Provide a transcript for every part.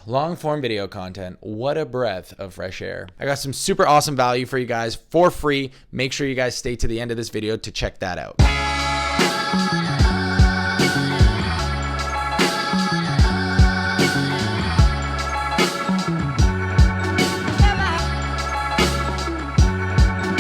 long form video content. What a breath of fresh air. I got some super awesome value for you guys for free. Make sure you guys stay to the end of this video to check that out.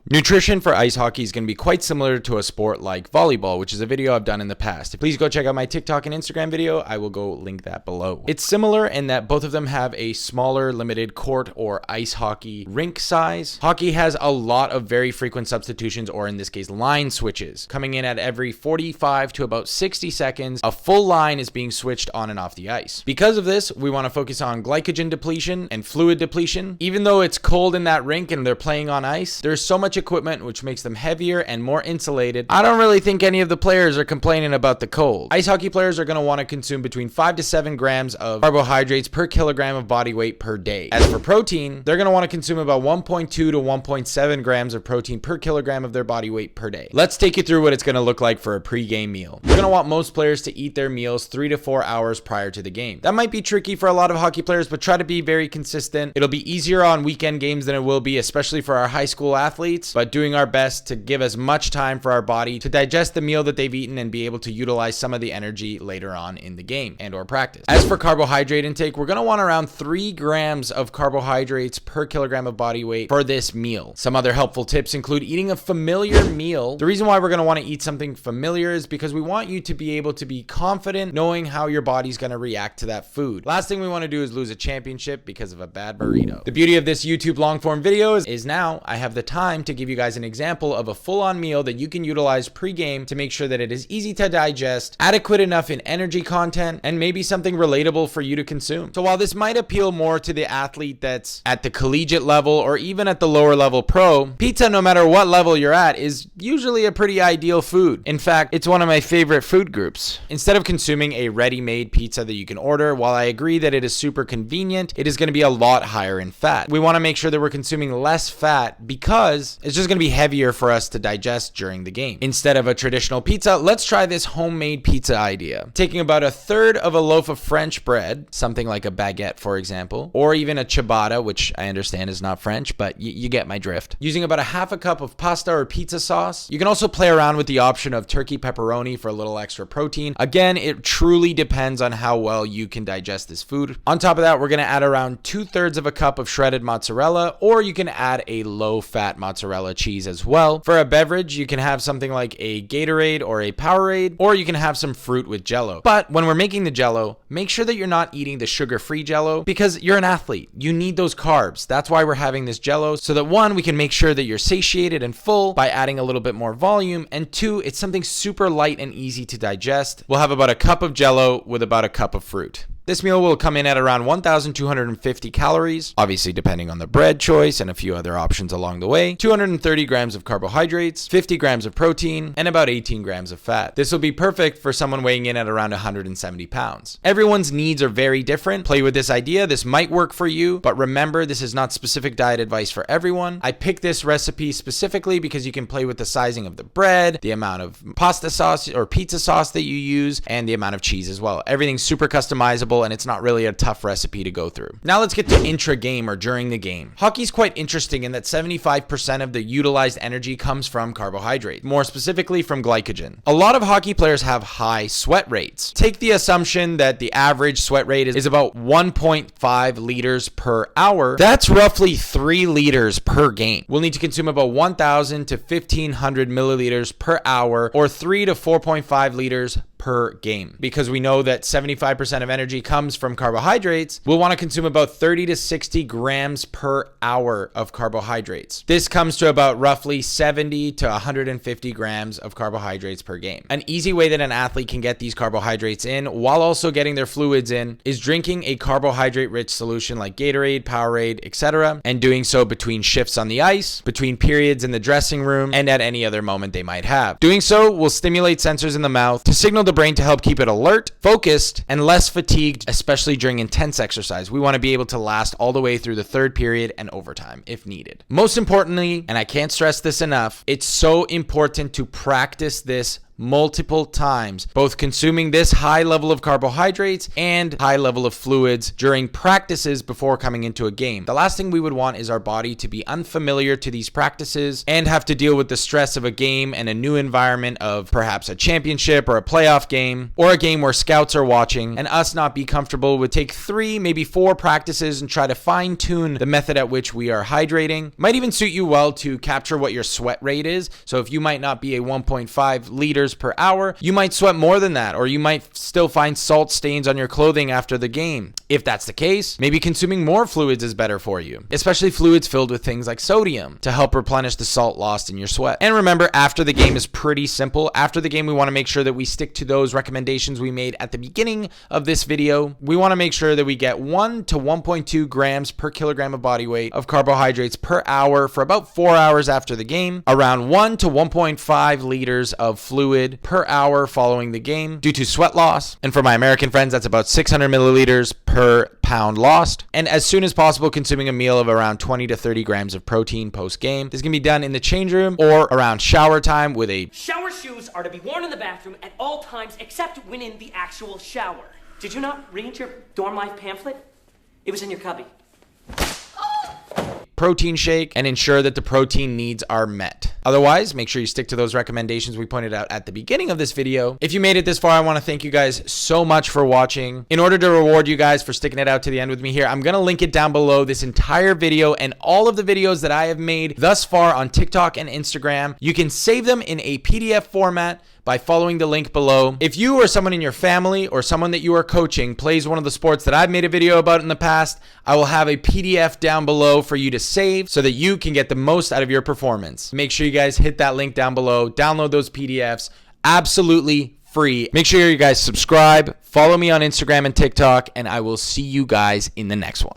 Nutrition for ice hockey is going to be quite similar to a sport like volleyball, which is a video I've done in the past. Please go check out my TikTok and Instagram video. I will go link that below. It's similar in that both of them have a smaller limited court or ice hockey rink size. Hockey has a lot of very frequent substitutions, or in this case, line switches. Coming in at every 45 to about 60 seconds, a full line is being switched on and off the ice. Because of this, we want to focus on glycogen depletion and fluid depletion. Even though it's cold in that rink and they're playing on ice, there's so much equipment which makes them heavier and more insulated. I don't really think any of the players are complaining about the cold. Ice hockey players are going to want to consume between 5 to 7 grams of carbohydrates per kilogram of body weight per day. As for protein, they're going to want to consume about 1.2 to 1.7 grams of protein per kilogram of their body weight per day. Let's take you through what it's going to look like for a pre-game meal. You're going to want most players to eat their meals 3 to 4 hours prior to the game. That might be tricky for a lot of hockey players, but try to be very consistent. It'll be easier on weekend games than it will be, especially for our high school athletes, but doing our best to give as much time for our body to digest the meal that they've eaten and be able to utilize some of the energy later on in the game and or practice. As for carbohydrate intake, we're going to want around 3 grams of carbohydrates per kilogram of body weight for this meal. Some other helpful tips include eating a familiar meal. The reason why we're going to want to eat something familiar is because we want you to be able to be confident knowing how your body's going to react to that food. Last thing we want to do is lose a championship because of a bad burrito. The beauty of this YouTube long form video is now I have the time to give you guys an example of a full-on meal that you can utilize pre-game to make sure that it is easy to digest, adequate enough in energy content, and maybe something relatable for you to consume. So while this might appeal more to the athlete that's at the collegiate level or even at the lower level pro, pizza, no matter what level you're at, is usually a pretty ideal food. In fact, it's one of my favorite food groups. Instead of consuming a ready-made pizza that you can order, while I agree that it is super convenient, it is going to be a lot higher in fat. We want to make sure that we're consuming less fat because it's just going to be heavier for us to digest during the game. Instead of a traditional pizza, let's try this homemade pizza idea. Taking about a third of a loaf of French bread, something like a baguette, for example, or even a ciabatta, which I understand is not French, but you get my drift. Using about a half a cup of pasta or pizza sauce. You can also play around with the option of turkey pepperoni for a little extra protein. Again, it truly depends on how well you can digest this food. On top of that, we're going to add around 2/3 of a cup of shredded mozzarella, or you can add a low-fat mozzarella cheese as well. For a beverage, you can have something like a Gatorade or a Powerade, or you can have some fruit with Jello. But when we're making the Jello, make sure that you're not eating the sugar-free Jello because you're an athlete. You need those carbs. That's why we're having this Jello, so that 1, we can make sure that you're satiated and full by adding a little bit more volume, and 2, it's something super light and easy to digest. We'll have about a cup of Jello with about a cup of fruit. This meal will come in at around 1,250 calories, obviously depending on the bread choice and a few other options along the way, 230 grams of carbohydrates, 50 grams of protein, and about 18 grams of fat. This will be perfect for someone weighing in at around 170 pounds. Everyone's needs are very different. Play with this idea. This might work for you, but remember, this is not specific diet advice for everyone. I picked this recipe specifically because you can play with the sizing of the bread, the amount of pasta sauce or pizza sauce that you use, and the amount of cheese as well. Everything's super customizable, and it's not really a tough recipe to go through. Now let's get to intra-game or during the game. Hockey's quite interesting in that 75% of the utilized energy comes from carbohydrate, more specifically from glycogen. A lot of hockey players have high sweat rates. Take the assumption that the average sweat rate is about 1.5 liters per hour. That's roughly 3 liters per game. We'll need to consume about 1,000 to 1,500 milliliters per hour, or 3 to 4.5 liters per game. Because we know that 75% of energy comes from carbohydrates, we'll want to consume about 30 to 60 grams per hour of carbohydrates. This comes to about roughly 70 to 150 grams of carbohydrates per game. An easy way that an athlete can get these carbohydrates in while also getting their fluids in is drinking a carbohydrate-rich solution like Gatorade, Powerade, etc., and doing so between shifts on the ice, between periods in the dressing room, and at any other moment they might have. Doing so will stimulate sensors in the mouth to signal the brain to help keep it alert, focused, and less fatigued, especially during intense exercise. We want to be able to last all the way through the third period and overtime if needed. Most importantly, and I can't stress this enough, it's so important to practice this multiple times, both consuming this high level of carbohydrates and high level of fluids during practices before coming into a game. The last thing we would want is our body to be unfamiliar to these practices and have to deal with the stress of a game and a new environment of perhaps a championship or a playoff game or a game where scouts are watching, and us not be comfortable with take 3, maybe 4 practices and try to fine tune the method at which we are hydrating. Might even suit you well to capture what your sweat rate is. So if you might not be a 1.5 liters per hour, you might sweat more than that, or you might still find salt stains on your clothing after the game. If that's the case, maybe consuming more fluids is better for you, especially fluids filled with things like sodium to help replenish the salt lost in your sweat. And remember, after the game is pretty simple. After the game, we want to make sure that we stick to those recommendations we made at the beginning of this video. We want to make sure that we get 1 to 1.2 grams per kilogram of body weight of carbohydrates per hour for about 4 hours after the game, around 1 to 1.5 liters of fluid per hour following the game due to sweat loss. And for my American friends, that's about 600 milliliters per pound lost. And as soon as possible, consuming a meal of around 20 to 30 grams of protein post-game. This can be done in the change room or around shower time with a... Shower shoes are to be worn in the bathroom at all times except when in the actual shower. Did you not read your dorm life pamphlet? It was in your cubby. protein shake and ensure that the protein needs are met. Otherwise, make sure you stick to those recommendations we pointed out at the beginning of this video. If you made it this far, I want to thank you guys so much for watching. In order to reward you guys for sticking it out to the end with me here, I'm going to link it down below, this entire video and all of the videos that I have made thus far on TikTok and Instagram. You can save them in a PDF format by following the link below. If you or someone in your family or someone that you are coaching plays one of the sports that I've made a video about in the past, I will have a PDF down below for you to save so that you can get the most out of your performance. Make sure you guys hit that link down below, download those PDFs, absolutely free. Make sure you guys subscribe, follow me on Instagram and TikTok, and I will see you guys in the next one.